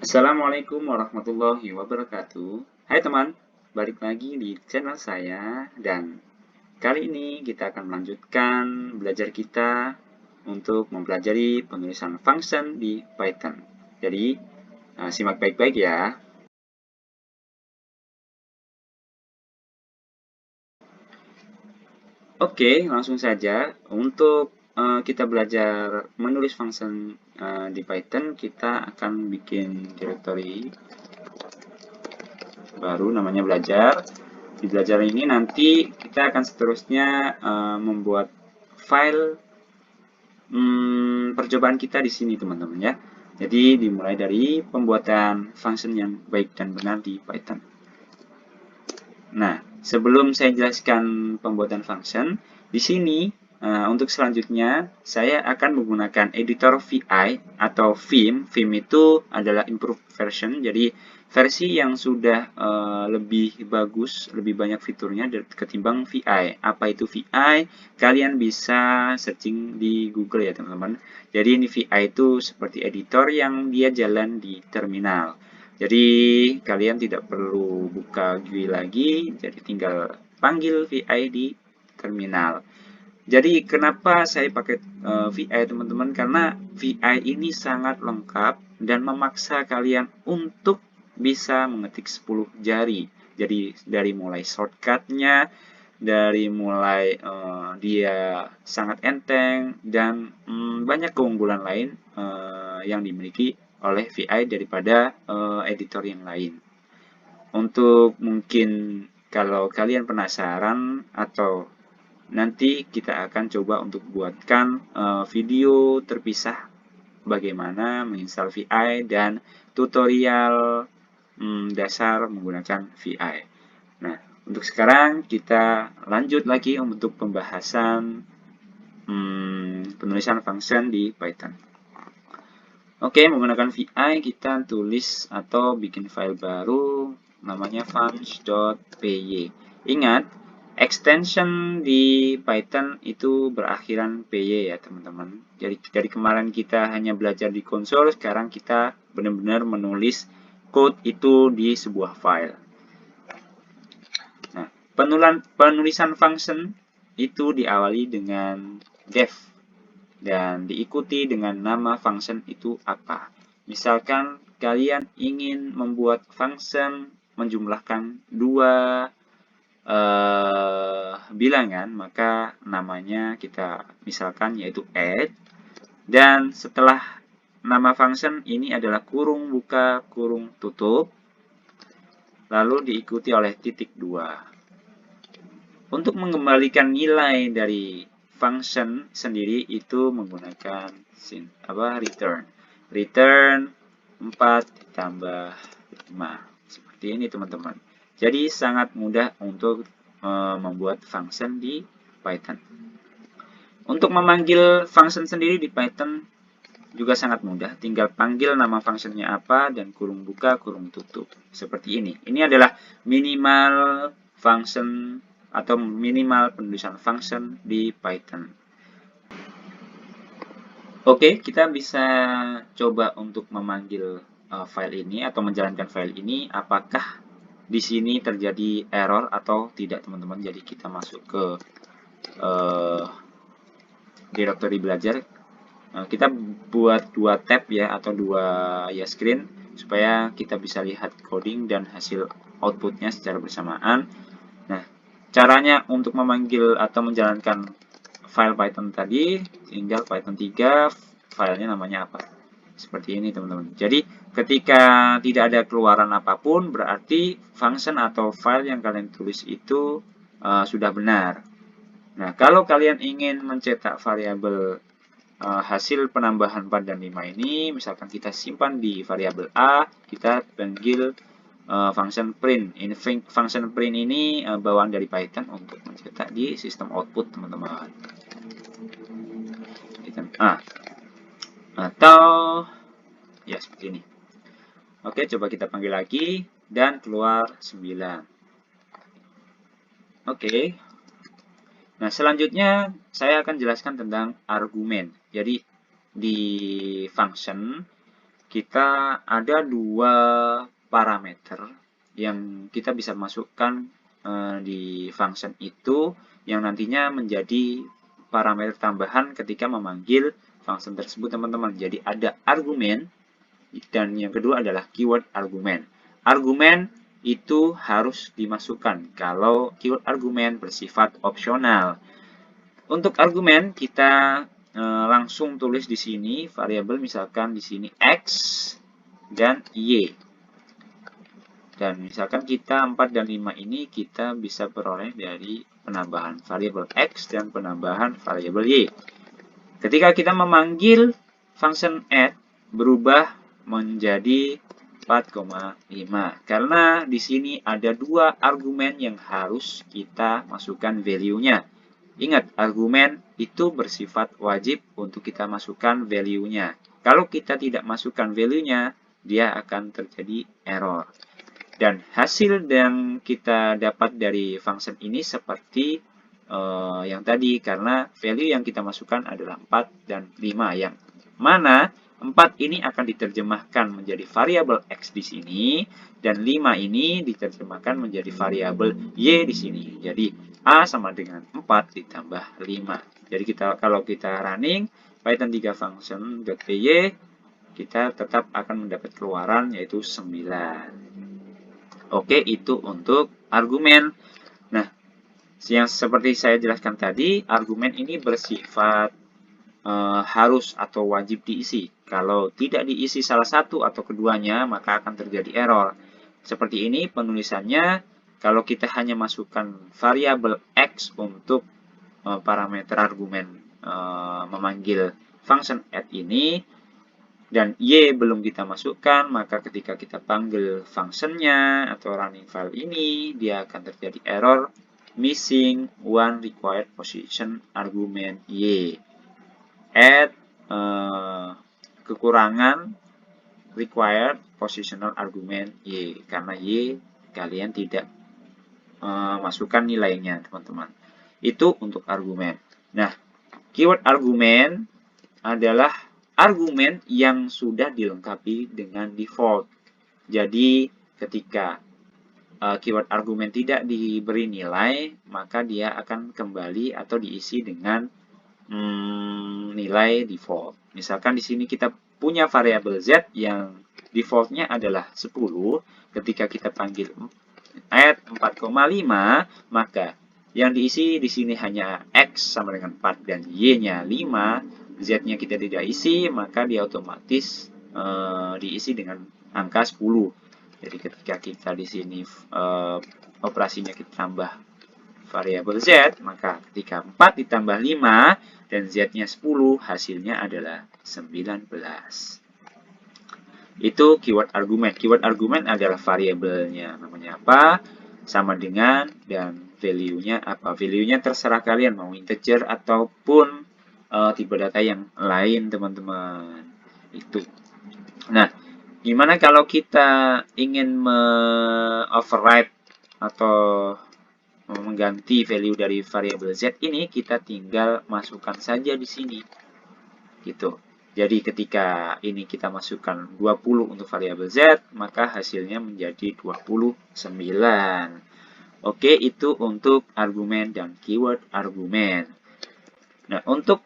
Assalamualaikum warahmatullahi wabarakatuh. Hai teman, balik lagi di channel saya dan kali ini kita akan melanjutkan belajar kita untuk mempelajari penulisan function di Python. Jadi, simak baik-baik ya. Oke, langsung saja. Untuk kita belajar menulis function di Python, kita akan bikin directory baru namanya belajar. Di belajar ini nanti kita akan seterusnya membuat file percobaan kita di sini teman-teman ya. Jadi dimulai dari pembuatan function yang baik dan benar di Python. Nah, sebelum saya jelaskan pembuatan function, di sini untuk selanjutnya saya akan menggunakan editor VI atau Vim. Vim itu adalah improved version, jadi versi yang sudah lebih bagus, lebih banyak fiturnya ketimbang VI. Apa itu VI? Kalian bisa searching di Google ya teman-teman. Jadi ini VI itu seperti editor yang dia jalan di terminal. Jadi kalian tidak perlu buka GUI lagi, jadi tinggal panggil VI di terminal. Jadi kenapa saya pakai VI teman-teman? Karena VI ini sangat lengkap dan memaksa kalian untuk bisa mengetik 10 jari. Jadi dari mulai shortcutnya, dari mulai dia sangat enteng dan banyak keunggulan lain yang dimiliki oleh VI daripada editor yang lain. Untuk mungkin kalau kalian penasaran atau nanti kita akan coba untuk buatkan video terpisah bagaimana menginstal VI dan tutorial dasar menggunakan VI. Nah, untuk sekarang kita lanjut lagi untuk pembahasan penulisan function di Python. Oke, menggunakan VI kita tulis atau bikin file baru namanya func.py. Ingat, extension di Python itu berakhiran py ya teman-teman. Jadi dari kemarin kita hanya belajar di konsol, sekarang kita benar-benar menulis code itu di sebuah file. Nah, penulisan function itu diawali dengan def dan diikuti dengan nama function itu apa. Misalkan kalian ingin membuat function menjumlahkan dua bilangan, maka namanya kita misalkan yaitu add, dan setelah nama function ini adalah kurung buka, kurung tutup, lalu diikuti oleh titik 2. Untuk mengembalikan nilai dari function sendiri itu menggunakan return. Return 4 ditambah 5. Seperti ini teman-teman. Jadi sangat mudah untuk membuat function di Python. Untuk memanggil function sendiri di Python juga sangat mudah. Tinggal panggil nama functionnya apa dan kurung buka, kurung tutup. Seperti ini. Ini adalah minimal function atau minimal penulisan function di Python. Oke, kita bisa coba untuk memanggil file ini atau menjalankan file ini. Apakah di sini terjadi error atau tidak, teman-teman? Jadi kita masuk ke directory belajar. Kita buat dua tab ya atau dua screen supaya kita bisa lihat coding dan hasil outputnya secara bersamaan. Nah, caranya untuk memanggil atau menjalankan file Python tadi, tinggal Python 3, filenya namanya apa. Seperti ini teman-teman. Jadi ketika tidak ada keluaran apapun, berarti function atau file yang kalian tulis itu sudah benar. Nah, kalau kalian ingin mencetak variabel hasil penambahan 4 dan 5 ini, misalkan kita simpan di variabel A, kita panggil function print. Ini function print ini bawaan dari Python untuk mencetak di sistem output teman-teman. Atau ya seperti ini. Oke, coba kita panggil lagi dan keluar 9. Oke. Nah, selanjutnya saya akan jelaskan tentang argumen. Jadi di function kita ada dua parameter yang kita bisa masukkan di function itu yang nantinya menjadi parameter tambahan ketika memanggil function tersebut, teman-teman. Jadi ada argumen dan yang kedua adalah keyword argumen. Argumen itu harus dimasukkan kalau keyword argumen bersifat opsional. Untuk argumen kita langsung tulis di sini variabel, misalkan di sini x dan y. Dan misalkan kita 4 dan 5 ini kita bisa peroleh dari penambahan variabel x dan penambahan variabel y. Ketika kita memanggil function add, berubah menjadi 4,5 karena di sini ada dua argumen yang harus kita masukkan value-nya. Ingat, argumen itu bersifat wajib untuk kita masukkan value-nya. Kalau kita tidak masukkan value-nya, dia akan terjadi error. Dan hasil yang kita dapat dari function ini seperti yang tadi, karena value yang kita masukkan adalah 4 dan 5, yang mana 4 ini akan diterjemahkan menjadi variabel x di sini, dan 5 ini diterjemahkan menjadi variabel y di sini. Jadi A sama dengan 4 ditambah 5. Jadi kalau kita running Python 3 function.py, kita tetap akan mendapat keluaran yaitu 9. Oke, itu untuk argumen. Nah, yang seperti saya jelaskan tadi, argumen ini bersifat harus atau wajib diisi. Kalau tidak diisi salah satu atau keduanya, maka akan terjadi error. Seperti ini penulisannya. Kalau kita hanya masukkan variabel x untuk parameter argumen memanggil function add ini, dan y belum kita masukkan, maka ketika kita panggil functionnya atau running file ini, dia akan terjadi error missing one required position argument y. Add kekurangan required positional argument y, karena y kalian tidak masukkan nilainya, teman-teman. Itu untuk argumen. Nah, keyword argumen adalah argumen yang sudah dilengkapi dengan default. Jadi ketika keyword argumen tidak diberi nilai, maka dia akan kembali atau diisi dengan nilai default. Misalkan di sini kita punya variabel z yang defaultnya adalah 10. Ketika kita panggil add 4,5, maka yang diisi di sini hanya x sama dengan 4 dan y-nya 5. Z-nya kita tidak isi, maka dia otomatis diisi dengan angka 10. Jadi ketika kita di sini operasinya kita tambah variabel z, maka ketika 4 ditambah 5 dan z-nya 10, hasilnya adalah 19. Itu keyword argumen. Keyword argumen adalah variabelnya namanya apa, sama dengan, dan value-nya apa. Value-nya terserah kalian mau integer ataupun tipe data yang lain, teman-teman. Itu. Nah, gimana kalau kita ingin override atau mengganti value dari variabel z ini? Kita tinggal masukkan saja di sini. Gitu. Jadi ketika ini kita masukkan 20 untuk variabel z, maka hasilnya menjadi 29. Oke, itu untuk argumen dan keyword argumen. Nah, untuk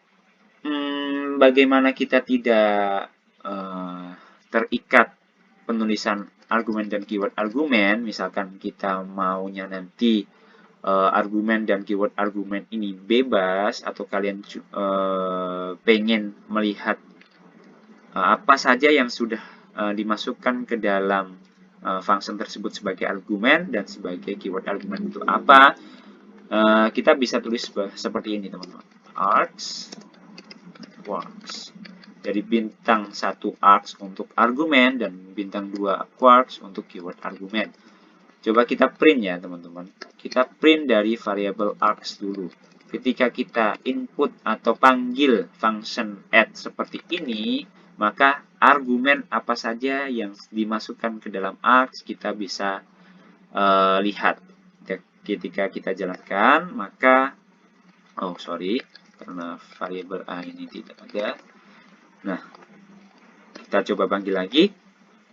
bagaimana kita tidak terikat penulisan argumen dan keyword argumen, misalkan kita maunya nanti argumen dan keyword argumen ini bebas, atau kalian pengen melihat apa saja yang sudah dimasukkan ke dalam function tersebut sebagai argumen dan sebagai keyword argumen itu apa, kita bisa tulis seperti ini, teman-teman. Args quarks. Jadi bintang 1 args untuk argumen dan bintang 2 quarks untuk keyword argumen. Coba kita print ya, teman-teman. Kita print dari variabel args dulu. Ketika kita input atau panggil function add seperti ini, maka argumen apa saja yang dimasukkan ke dalam args kita bisa lihat. Ketika kita jalankan, maka karena variabel a ini tidak ada. Nah, Kita coba panggil lagi.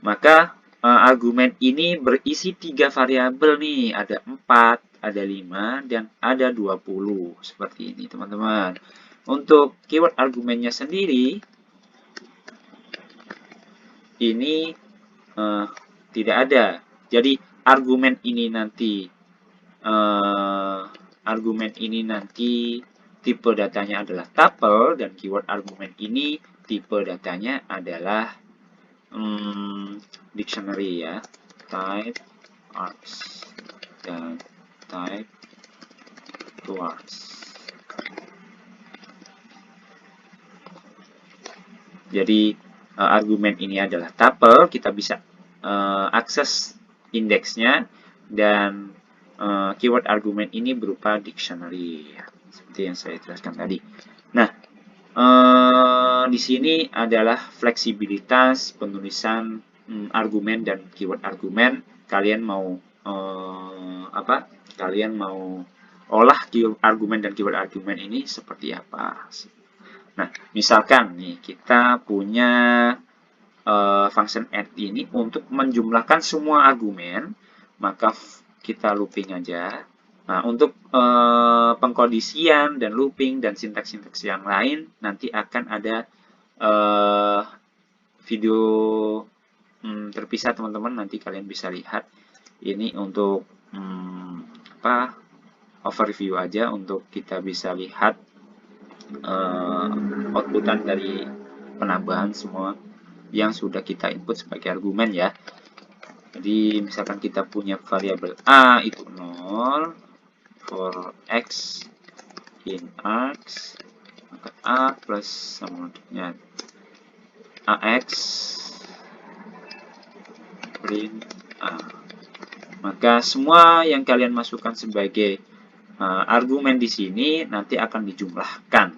Maka argumen ini berisi 3 variabel nih. Ada 4, ada 5, dan ada 20. Seperti ini teman-teman. Untuk keyword argumennya sendiri, ini tidak ada. Jadi argumen ini nanti tipe datanya adalah tuple, dan keyword argumen ini tipe datanya adalah dictionary ya, type args dan type towards. Jadi argumen ini adalah tuple, kita bisa akses indeksnya, dan keyword argumen ini berupa dictionary ya, seperti yang saya jelaskan tadi. Nah, di sini adalah fleksibilitas penulisan argumen dan keyword argumen. Kalian mau Kalian mau olah keyword argumen dan keyword argumen ini seperti apa? Nah, misalkan nih kita punya function add ini untuk menjumlahkan semua argumen, maka kita looping aja. Nah, untuk pengkondisian dan looping dan sintaks-sintaks yang lain, nanti akan ada video terpisah teman-teman, nanti kalian bisa lihat. Ini untuk overview aja, untuk kita bisa lihat outputan dari penambahan semua yang sudah kita input sebagai argumen ya. Jadi misalkan kita punya variabel a itu 0 for x in args, maka a plus sama bentuknya ax print a. Maka semua yang kalian masukkan sebagai argumen di sini nanti akan dijumlahkan.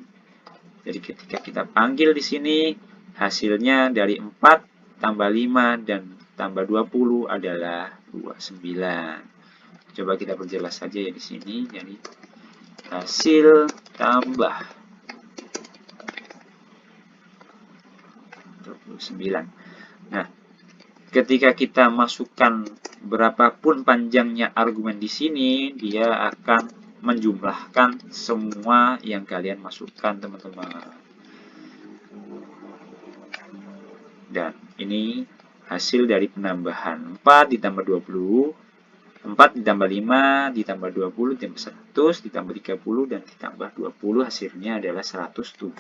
Jadi ketika kita panggil di sini, hasilnya dari 4 tambah 5 dan tambah 20 adalah 29. Coba kita perjelas saja ya di sini. Jadi hasil tambah 29. Nah, ketika kita masukkan berapapun panjangnya argumen di sini, dia akan menjumlahkan semua yang kalian masukkan, teman-teman. Dan ini hasil dari penambahan 4 ditambah 20, 4 ditambah 5 ditambah 20 ditambah 100 ditambah 30 dan ditambah 20, hasilnya adalah 179.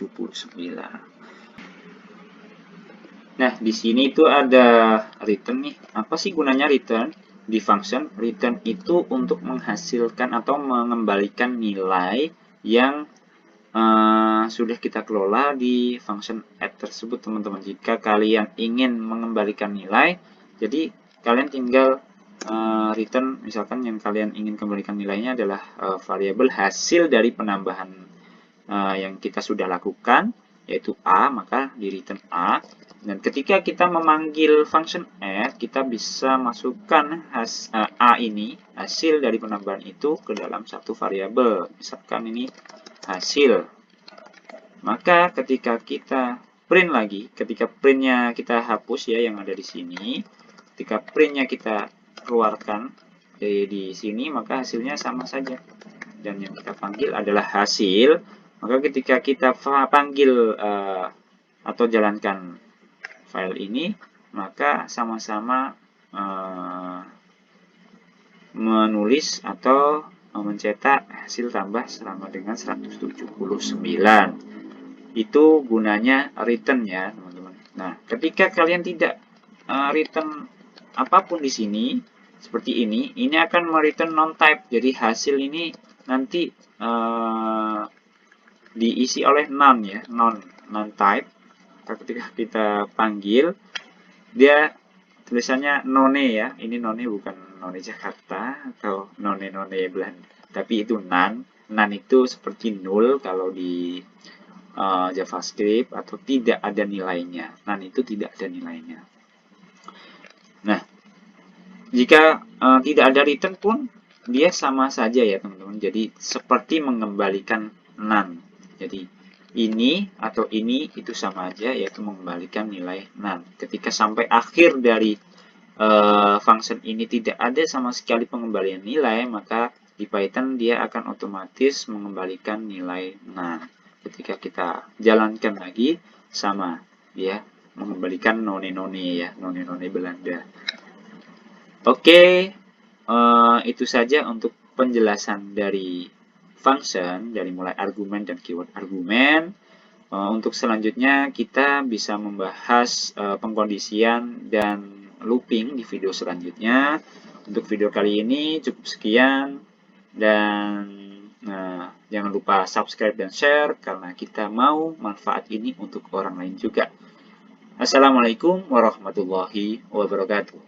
Nah, di sini itu ada return nih. Apa sih gunanya return? Di function, return itu untuk menghasilkan atau mengembalikan nilai yang sudah kita kelola di function add tersebut, teman-teman. Jika kalian ingin mengembalikan nilai, jadi kalian tinggal return, misalkan yang kalian ingin kembalikan nilainya adalah variabel hasil dari penambahan yang kita sudah lakukan, yaitu a, maka di return a. Dan ketika kita memanggil function add, kita bisa masukkan a ini, hasil dari penambahan itu, ke dalam satu variabel. Misalkan ini hasil. Maka ketika kita print lagi, ketika printnya kita hapus ya yang ada di sini, ketika printnya kita keluarkan di sini, maka hasilnya sama saja. Dan yang kita panggil adalah hasil. Maka ketika kita panggil atau jalankan file ini, maka sama-sama menulis atau mencetak hasil tambah sama dengan 179. Itu gunanya return ya, teman-teman. Nah, ketika kalian tidak return apapun di sini, seperti ini akan mereturn non-type. Jadi hasil ini nanti diisi oleh none ya, non-type. Ketika kita panggil, dia tulisannya none ya. Ini none bukan none Jakarta atau none Belanda, tapi itu none. None itu seperti null kalau di JavaScript, atau tidak ada nilainya. None itu tidak ada nilainya. Nah, jika tidak ada return pun dia sama saja ya, teman-teman. Jadi seperti mengembalikan none. Jadi ini atau ini itu sama aja, yaitu mengembalikan nilai none. Ketika sampai akhir dari function ini tidak ada sama sekali pengembalian nilai, maka di Python dia akan otomatis mengembalikan nilai none. Ketika kita jalankan lagi, sama ya, mengembalikan none-none ya, none-none Belanda. Oke, itu saja untuk penjelasan dari function, dari mulai argumen dan keyword argumen. Untuk selanjutnya kita bisa membahas pengkondisian dan looping di video selanjutnya. Untuk video kali ini cukup sekian, dan jangan lupa subscribe dan share karena kita mau manfaat ini untuk orang lain juga. Assalamualaikum warahmatullahi wabarakatuh.